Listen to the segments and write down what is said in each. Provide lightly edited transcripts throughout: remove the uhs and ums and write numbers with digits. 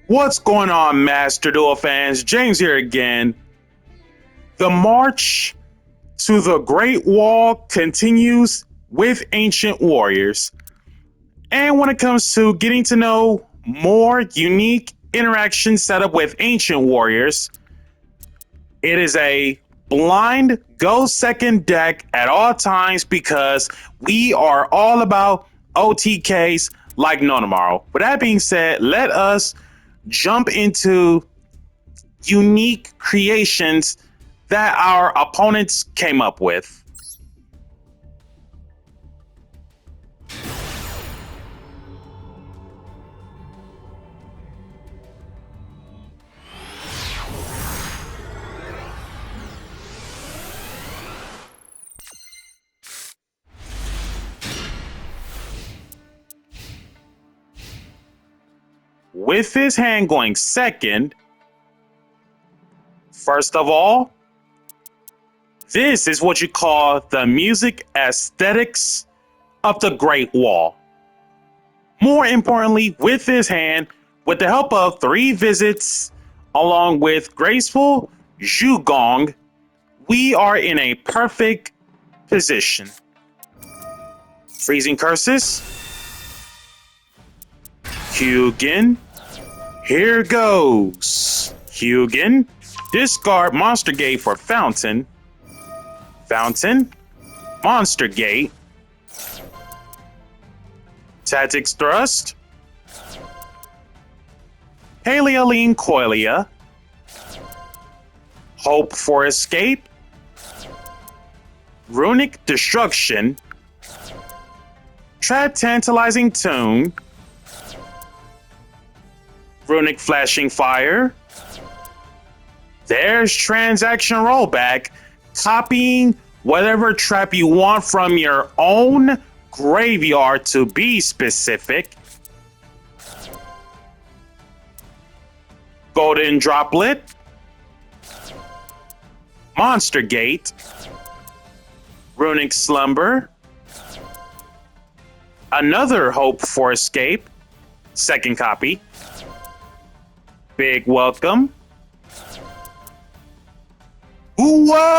What's going on, Master Duel fans? James here again. The march to the Great Wall continues with Ancient Warriors. And when it comes to getting to know more unique interaction setup with Ancient Warriors, it is a blind go second deck at all times because we are all about OTKs like no tomorrow. With that being said, let us jump into unique creations that our opponents came up with. With his hand going second, first of all, this is what you call the music aesthetics of the Great Wall. More importantly, with his hand, with the help of 3 visits, along with graceful Zhugong, we are in a perfect position. Freezing Curses. Hugin. Here goes. Hugin. Discard Monster Gate for Fountain. Fountain. Monster Gate. Tactics Thrust. Paleoline Coilia. Hope for Escape. Runic Destruction. Trap Tantalizing Tune. Runic Flashing Fire. There's Transaction Rollback, copying whatever trap you want from your own graveyard to be specific. Golden Droplet. Monster Gate. Runic Slumber. Another Hope for Escape. Second copy. Big welcome. Whoa!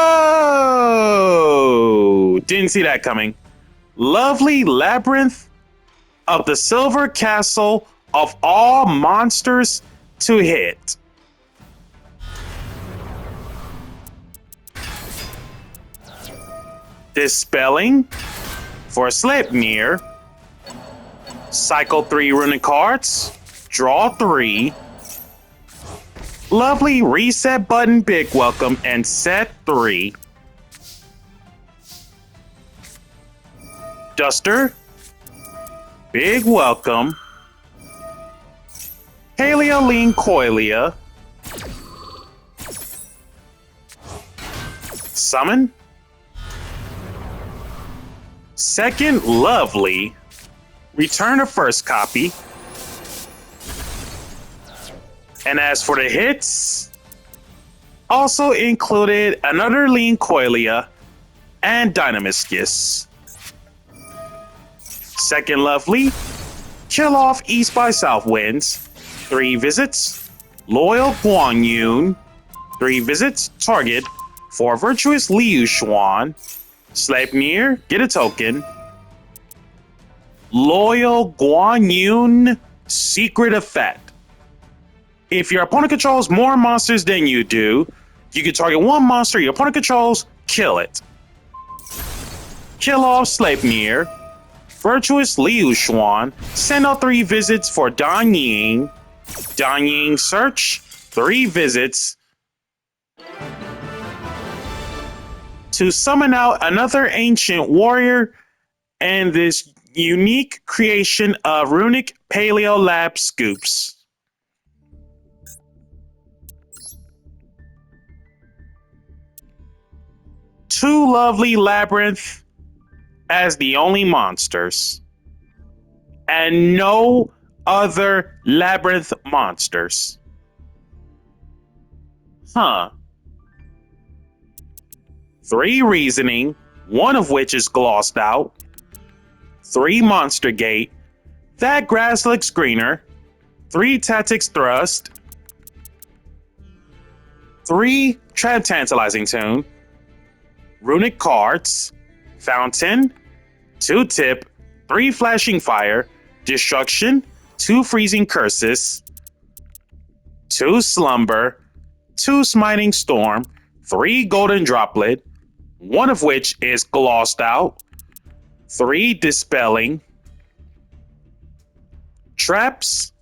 Didn't see that coming. Lovely Labyrinth of the Silver Castle of all monsters to hit. Dispelling for Sleipnir. Cycle 3 runic cards. Draw 3. Lovely reset button, big welcome, and set 3. Duster, big welcome. Paleoline Coilia. Summon. Second Lovely. Return a first copy. And as for the hits, also included another Lean Coilia and Dynamiscus. Second Lovely, kill off East by South Winds. 3 visits, Loyal Guan Yun. 3 visits, target for Virtuous Liu Xuan. Sleipnir, get a token. Loyal Guan Yun, Secret Effect. If your opponent controls more monsters than you do, you can target one monster your opponent controls, kill it. Kill off Sleipnir. Virtuous Liu Xuan. Send out 3 visits for Dan Ying. Dan Ying search. 3 visits. To summon out another Ancient Warrior and this unique creation of Runic Paleo Lab Scoops. Two lovely Labyrinth as the only monsters. And no other Labyrinth monsters. Huh. 3 reasoning, one of which is glossed out. 3 Monster Gate. That grass looks greener. 3 Tactics Thrust, 3 Trap Tantalizing Tune, Runic Cards, Fountain, 2 Tip, 3 Flashing Fire, Destruction, 2 Freezing Curses, 2 Slumber, 2 Smiting Storm, 3 Golden Droplet, one of which is glossed out, 3 Dispelling, Traps,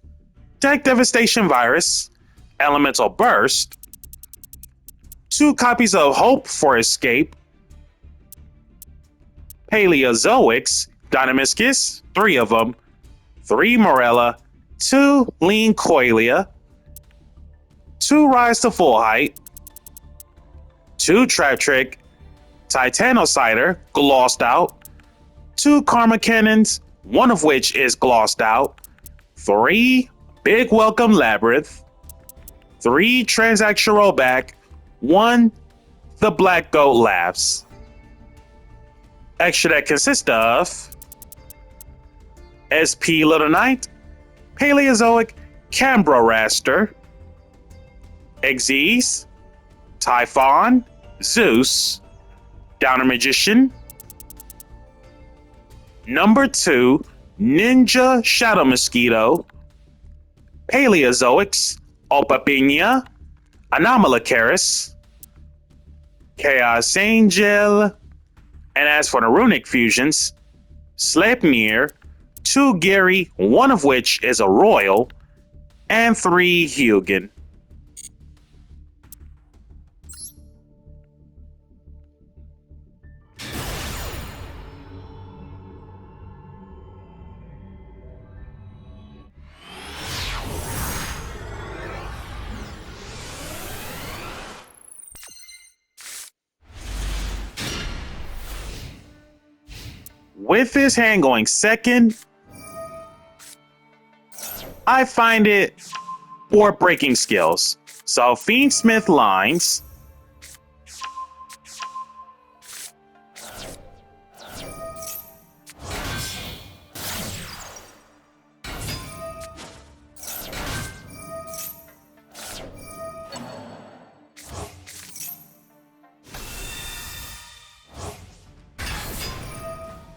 Deck Devastation Virus, Elemental Burst, 2 copies of Hope for Escape, Paleozoics, Dynamiscus, 3 of them, 3 Morella, 2 Lean Coilia, 2 Rise to Full Height, 2 Trap Trick, Titanocider, glossed out, 2 Karma Cannons, one of which is glossed out, 3 Big Welcome Labyrinth, 3 Transaction Rollback, 1 The Black Goat Laughs. Extra deck consists of SP Little Knight, Paleozoic Cambro Raster, Xyz, Typhon, Zeus, Downer Magician, number 2 Ninja Shadow Mosquito, Paleozoics, Opapinia, Anomalocaris, Chaos Angel, and as for the Runic Fusions, Sleipnir, 2 Gary, one of which is a Royal, and 3 Hugin. With his hand going second, I find it board breaking skills. So Fiendsmith lines,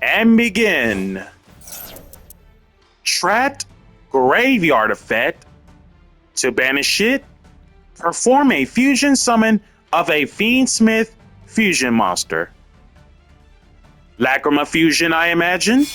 and begin. Trapped Graveyard Effect. To banish it, perform a fusion summon of a Fiendsmith fusion monster. Lacrima Fusion, I imagine.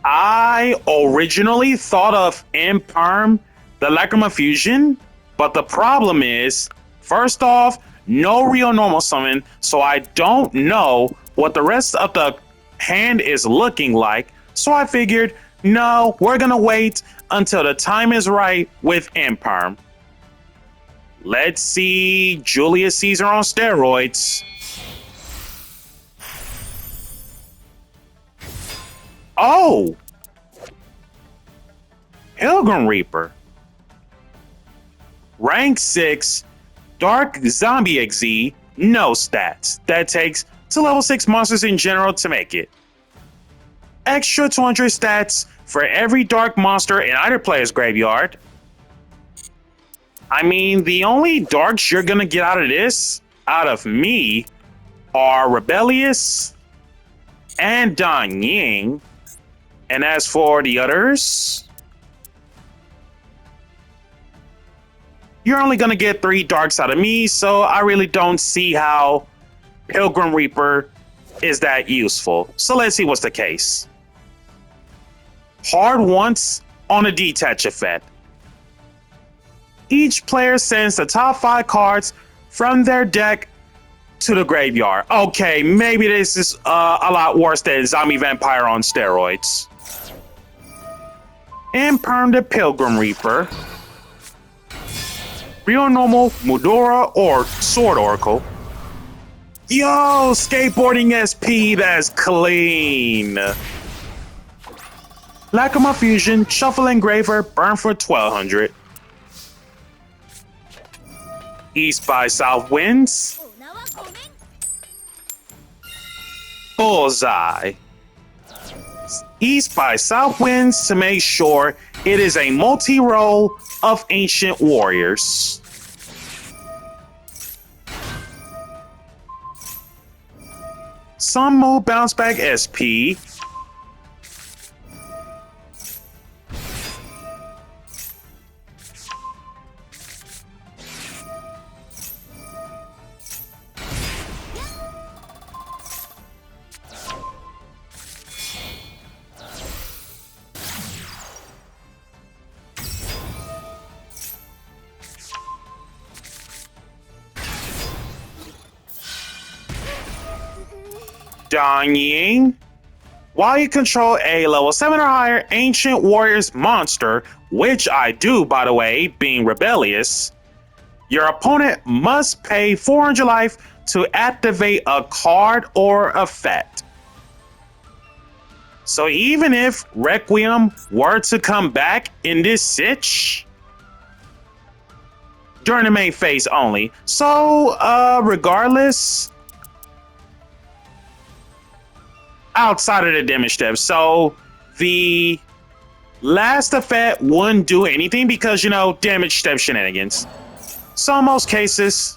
I originally thought of Imperm, the Lacrima Fusion, but the problem is, first off, no real normal summon, so I don't know what the rest of the hand is looking like, so I figured, no, we're gonna wait until the time is right with Imperm. Let's see Julius Caesar on steroids. Oh! Pilgrim Reaper. Rank 6, Dark Zombie XZ, no stats. That takes 2 level 6 monsters in general to make it. Extra 200 stats for every dark monster in either player's graveyard. I mean, the only darks you're gonna get out of this, out of me, are Rebellious and Dan Ying. And as for the others, you're only going to get 3 darks out of me, so I really don't see how Pilgrim Reaper is that useful. So let's see what's the case. Hard once on a detach effect. Each player sends the top 5 cards from their deck to the graveyard. Okay, maybe this is a lot worse than Zombie Vampire on steroids. Imperm the Pilgrim Reaper. Real Normal, Mudora, or Sword Oracle. Yo, Skateboarding SP, that's clean. Lacrima Fusion, Shuffle Engraver, burn for 1200. East by South winds. Bullseye. East by South winds to make sure it is a multi-roll of Ancient Warriors. Sun move bounce back SP. Danying. While you control a level 7 or higher Ancient Warriors monster, which I do by the way, being rebellious, your opponent must pay 400 life to activate a card or effect. So even if Requiem were to come back in this sitch, during the main phase only, so regardless, outside of the damage step. So the last effect wouldn't do anything because, you know, damage step shenanigans. So in most cases,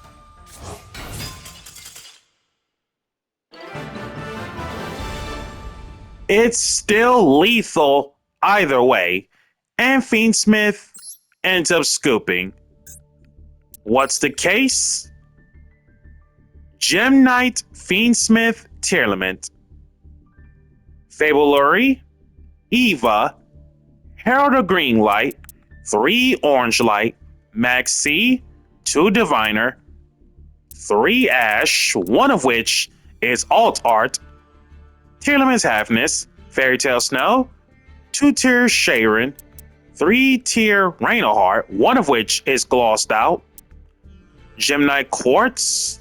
it's still lethal either way. And Fiendsmith ends up scooping. What's the case? Gem Knight, Fiendsmith, Tearlament. Fabulary, Eva, Herald of Green Light, 3 Orange Light, Max C, 2 Diviner, 3 Ash, one of which is Alt Art, Tearlament's Halfness, Fairy Tale Snow, 2 tier Sharon, 3 tier Rain of Heart, one of which is glossed out, Gemini Quartz,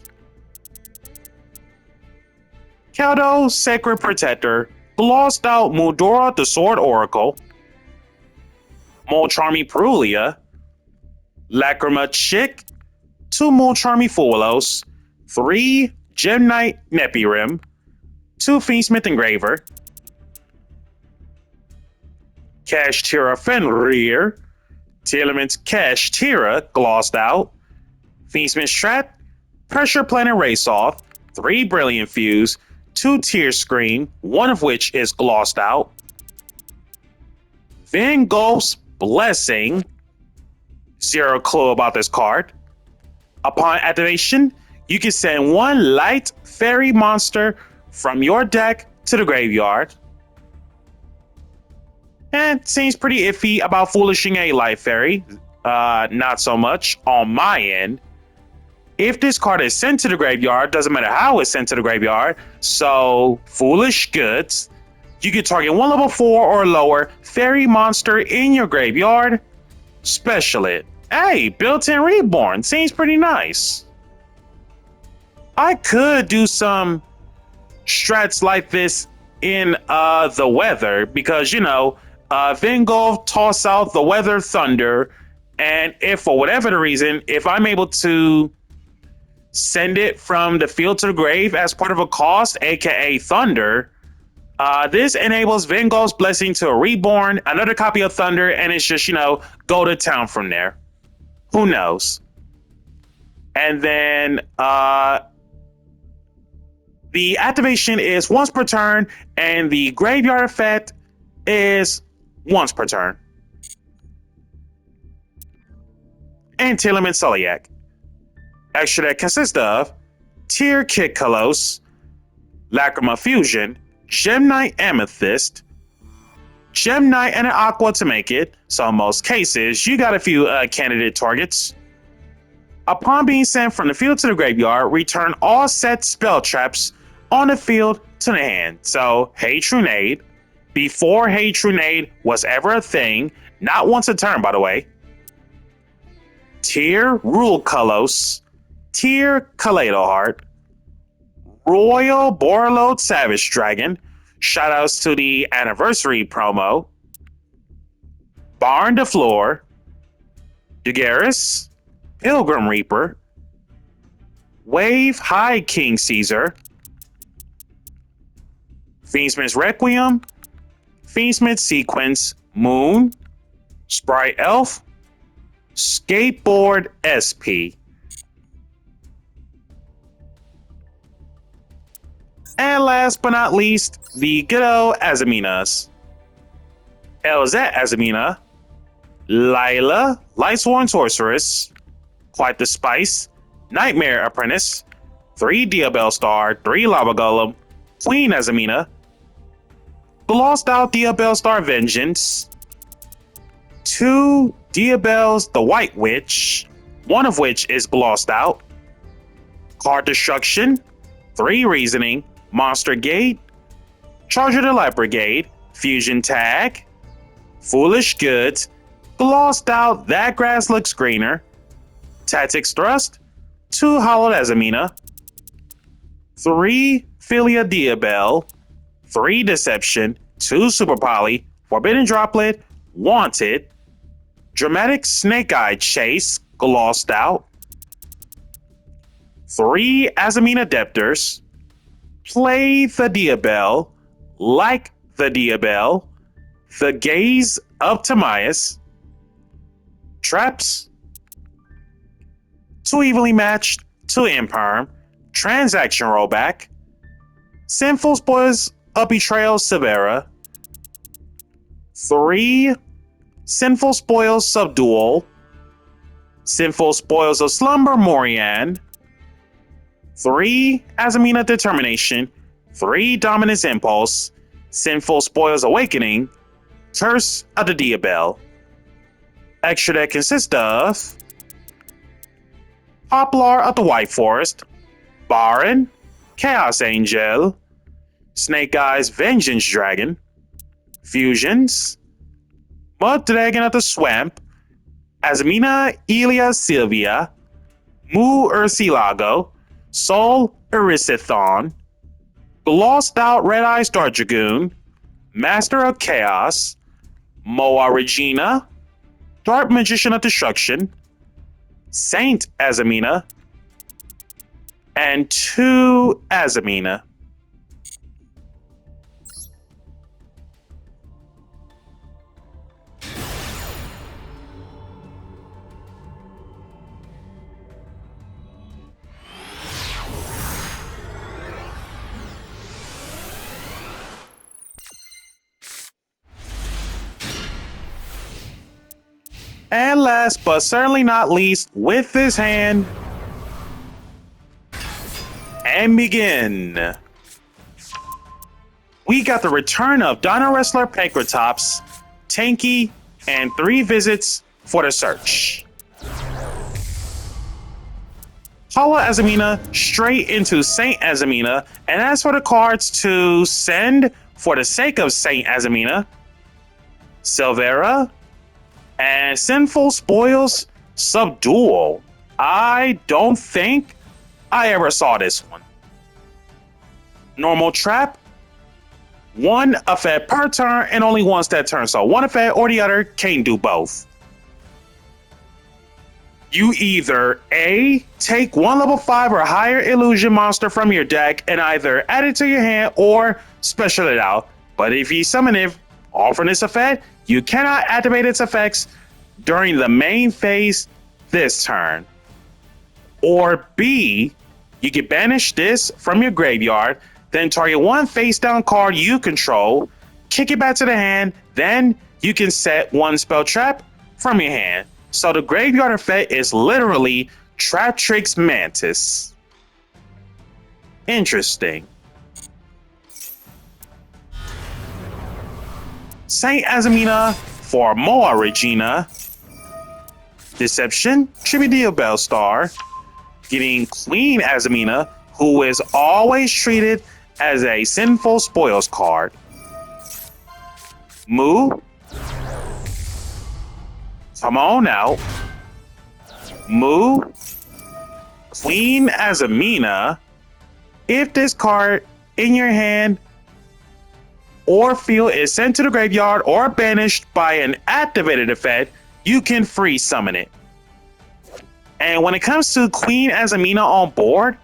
Keldo, Sacred Protector, glossed out Mudora the Sword Oracle, Molcharmy Perulia, Lacrima Chick, 2 Molcharmy Fuelos, 3 Gem Knight Nepirim, 2 Fiendsmith Engraver, Cash Tira Fenrir, Tearlament's Cash Tira glossed out, Fiendsmith Strat, Pressure Planet Race Off, 3 Brilliant Fuse, 2 Tear Scream, one of which is glossed out, Van Gogh's Blessing, zero clue about this card. Upon activation, you can send 1 light fairy monster from your deck to the graveyard. And seems pretty iffy about foolishing a light fairy. Not so much on my end. If this card is sent to the graveyard, doesn't matter how it's sent to the graveyard, so foolish goods. You can target 1 level 4 or lower fairy monster in your graveyard. Special it. Hey, built-in reborn. Seems pretty nice. I could do some strats like this in the weather because, you know, Van Gogh toss out the weather thunder, and if for whatever the reason, if I'm able to send it from the field to the grave as part of a cost, aka Thunder, this enables Van Gogh's Blessing to reborn, another copy of Thunder, and it's just, you know, go to town from there. Who knows? And then the activation is once per turn, and the graveyard effect is once per turn. And Tearlament Celiac. Extra that consists of Tear Kit Kalos, Lacrima Fusion, Gem Knight Amethyst, Gem Knight and an Aqua to make it, so in most cases, you got a few candidate targets. Upon being sent from the field to the graveyard, return all set spell traps on the field to the hand. So, Hey Trunade, before Hey Trunade was ever a thing, not once a turn by the way, Tear Rule Kalos, Tear Kaleido Heart, Royal Borreload Savage Dragon, shoutouts to the anniversary promo, Barn de Floor, Daenerys, Pilgrim Reaper, Wave High King Caesar, Fiendsman's Requiem, Fiendsman's Sequence, Moon, Sprite Elf, Skateboard SP. And last but not least, the good old Azaminas. Elzette Azamina, Lila, Lightsworn Sorceress, Quite the Spice, Nightmare Apprentice, 3 Diabell Star, 3 Lava Golem, Queen Azamina, the Lost Out Diabell Star Vengeance, 2 Diabells the White Witch, one of which is Lost Out, Card Destruction, 3 Reasoning, Monster Gate, Charger the Light Brigade, Fusion Tag, Foolish Goods, Glossed Out That Grass Looks Greener, Tactics Thrust, 2 Hollowed Azamina, 3 Philia Diabell, 3 Deception, 2 Super Poly, Forbidden Droplet, Wanted, Dramatic Snake Eye Chase, Glossed Out, 3 Azamina Deptors, Play the Diabell, Like the Diabell, The Gaze of Timaeus, Traps, 2 Evenly Matched, 2 Imperm, Transaction Rollback, Sinful Spoils of Betrayal Severa, 3 Sinful Spoils Subdual, Sinful Spoils of Slumber Morian, 3 Azamina Determination, 3 Dominance Impulse, Sinful Spoils Awakening, Curse of the Diabell. Extra deck consists of Poplar of the White Forest, Baron, Chaos Angel, Snake Eyes Vengeance Dragon, Fusions, Mud Dragon of the Swamp, Azamina Elia Sylvia, Mu Ursilago, Sol Erisithon, Glossed Out Red Eye Star Dragoon, Master of Chaos, Moa Regina, Dark Magician of Destruction, Saint Azamina, and 2 Azamina. And last but certainly not least, with this hand, and begin. We got the return of Dino Wrestler Pancratops, Tanky, and 3 visits for the search. Paula Azamina straight into Saint Azamina, and as for the cards to send for the sake of Saint Azamina, Silvera, and Sinful Spoils Subdual. I don't think I ever saw this one. Normal Trap, 1 effect per turn and only once that turn. So 1 effect or the other, can't do both. You either A, take 1 level 5 or higher illusion monster from your deck and either add it to your hand or special it out. But if you summon it off from this effect, you cannot activate its effects during the main phase this turn. Or B, you can banish this from your graveyard, then target 1 face down card you control, kick it back to the hand, then you can set 1 spell trap from your hand. So the graveyard effect is literally Traptrix Mantis. Interesting. Saint Azamina for Moa Regina. Deception, Tribute Diabell Star. Getting Queen Azamina, who is always treated as a Sinful Spoils card. Moo. Come on out. Moo. Queen Azamina. If this card in your hand or field is sent to the graveyard or banished by an activated effect, you can free summon it. And when it comes to Queen Azamina on board,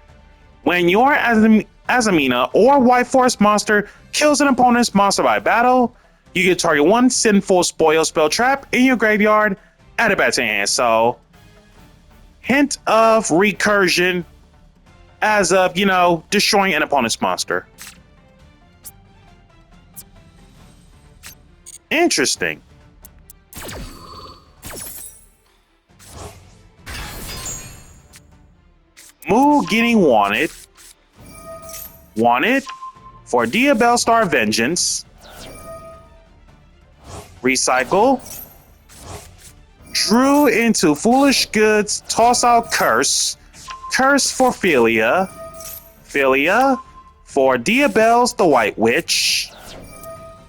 when your Azamina or White Forest monster kills an opponent's monster by battle, you can target one Sinful Spoil spell trap in your graveyard, add it back to hand. So, hint of recursion as of, destroying an opponent's monster. Interesting. Moo getting wanted. Wanted for Diabell Star Vengeance. Recycle. Drew into Foolish Goods, toss out Curse. Curse for Philia. Philia for Diabell's the White Witch.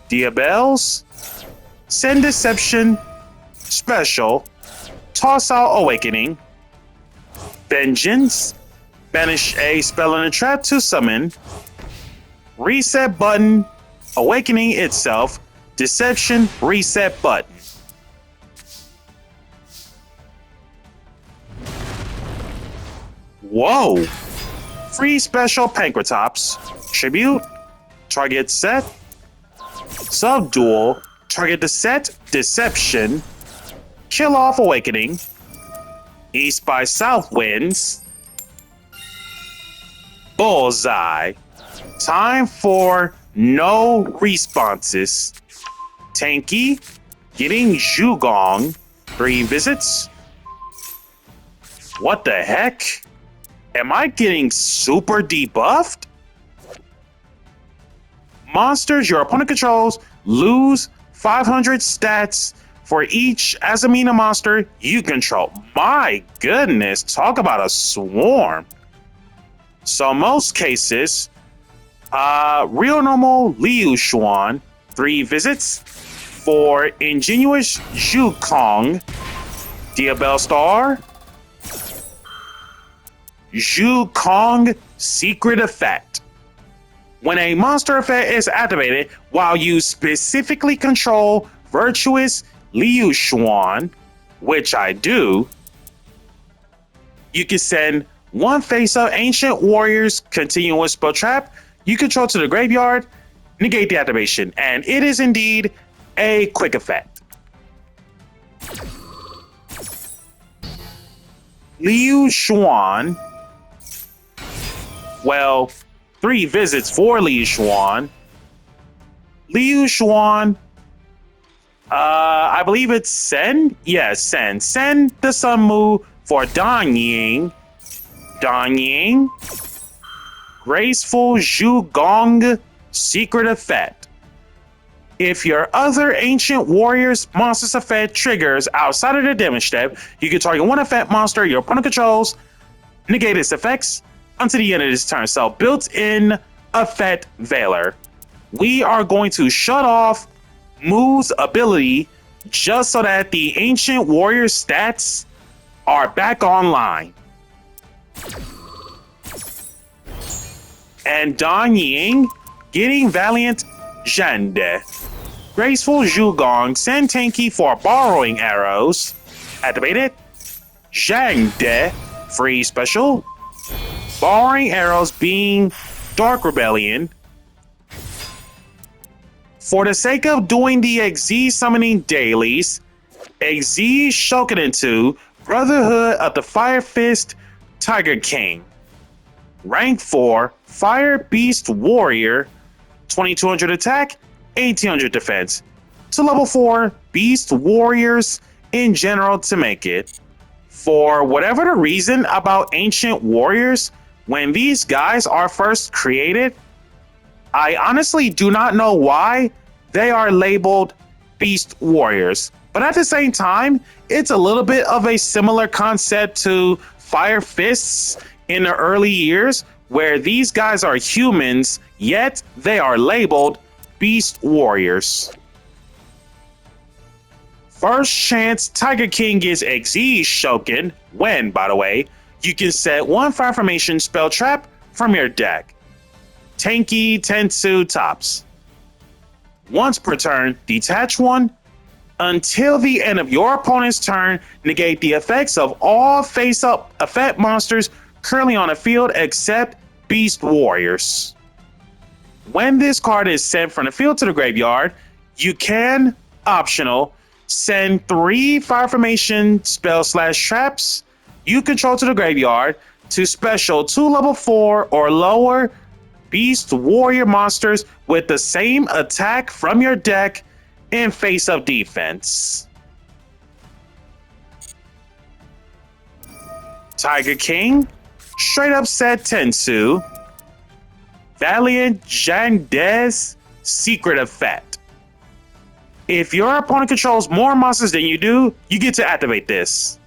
Diabell's. Send Deception. Special. Toss out Awakening. Vengeance. Banish a spell and a trap to summon. Reset button. Awakening itself. Deception. Reset button. Whoa! Free special Pankratops. Tribute. Target set. Subdual. Target the set. Deception. Kill off Awakening. East by South Winds. Bullseye. Time for no responses. Tanky. Getting Zhugong. 3 visits. What the heck? Am I getting super debuffed? Monsters your opponent controls lose 500 stats for each Azamina monster you control. My goodness, talk about a swarm. So in most cases, real normal Liu Xuan, 3 visits for Ingenious Zhukong, Diabell Star, Zhukong Secret Effect. When a monster effect is activated while you specifically control Virtuous Liu Xuan, which I do, you can send one face-up Ancient Warriors Continuous Spell Trap you control to the graveyard, negate the activation, and it is indeed a quick effect. Liu Xuan. Well, 3 visits for Liu Xuan. Liu Xuan, I believe it's Sen? Yes, Sen. Send the Sun Mu for Dan Ying. Dan Ying. Graceful Zhugong Secret Effect. If your other Ancient Warriors monster's effect triggers outside of the damage step, you can target one effect monster your opponent controls, negate its effects until the end of this turn. So built-in effect Veiler. We are going to shut off Moo's ability just so that the Ancient Warrior stats are back online. And Dan Ying getting Valiant Zhande. Graceful Zhugong, send Tanky for Borrowing Arrows. Activate it. Zhande, free special. Borrowing Arrows being Dark Rebellion. For the sake of doing the XZ summoning dailies, XZ Shokunin 2, Brotherhood of the Fire Fist Tiger King. Rank 4, Fire Beast Warrior, 2200 attack, 1800 defense. To level 4 Beast Warriors in general to make it. For whatever the reason about Ancient Warriors, when these guys are first created, I honestly do not know why they are labeled Beast Warriors. But at the same time, it's a little bit of a similar concept to Fire Fists in the early years, where these guys are humans, yet they are labeled Beast Warriors. First chance Tiger King gets XZ Shoken when, by the way, you can set one Fire Formation spell trap from your deck. Tanky Tensu tops. Once per turn, detach one, Until the end of your opponent's turn, negate the effects of all face-up effect monsters currently on the field except Beast Warriors. When this card is sent from the field to the graveyard, you can, optional, send 3 Fire Formation spell/traps you control to the graveyard to special 2 level 4 or lower Beast Warrior monsters with the same attack from your deck in face-up defense. Tiger King, straight up set Tensu, Valiant Jandez, Secret Effect. If your opponent controls more monsters than you do, you get to activate this.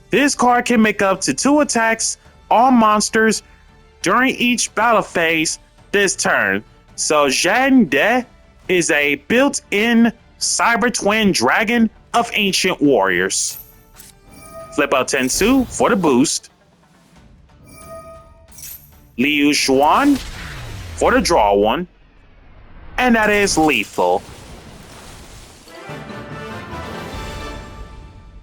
This card can make up to 2 attacks on monsters during each battle phase this turn. So Jandez is a built-in Cyber Twin Dragon of Ancient Warriors. Flip out Tensu for the boost. Liu Xuan for the draw one. And that is lethal.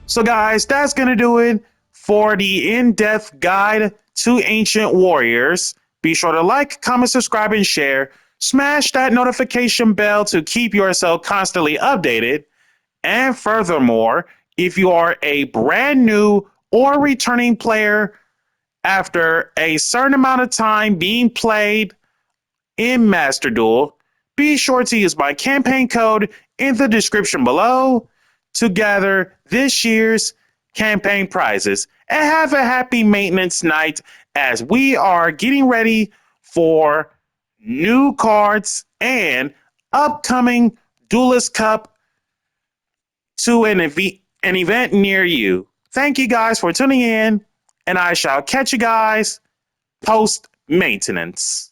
So guys, that's going to do it for the in-depth guide to Ancient Warriors. Be sure to like, comment, subscribe, and share. Smash that notification bell to keep yourself constantly updated. And furthermore, if you are a brand new or returning player after a certain amount of time being played in Master Duel, be sure to use my campaign code in the description below to gather this year's campaign prizes. And have a happy maintenance night as we are getting ready for new cards and upcoming Duelist Cup to an event near you. Thank you guys for tuning in, and I shall catch you guys post-maintenance.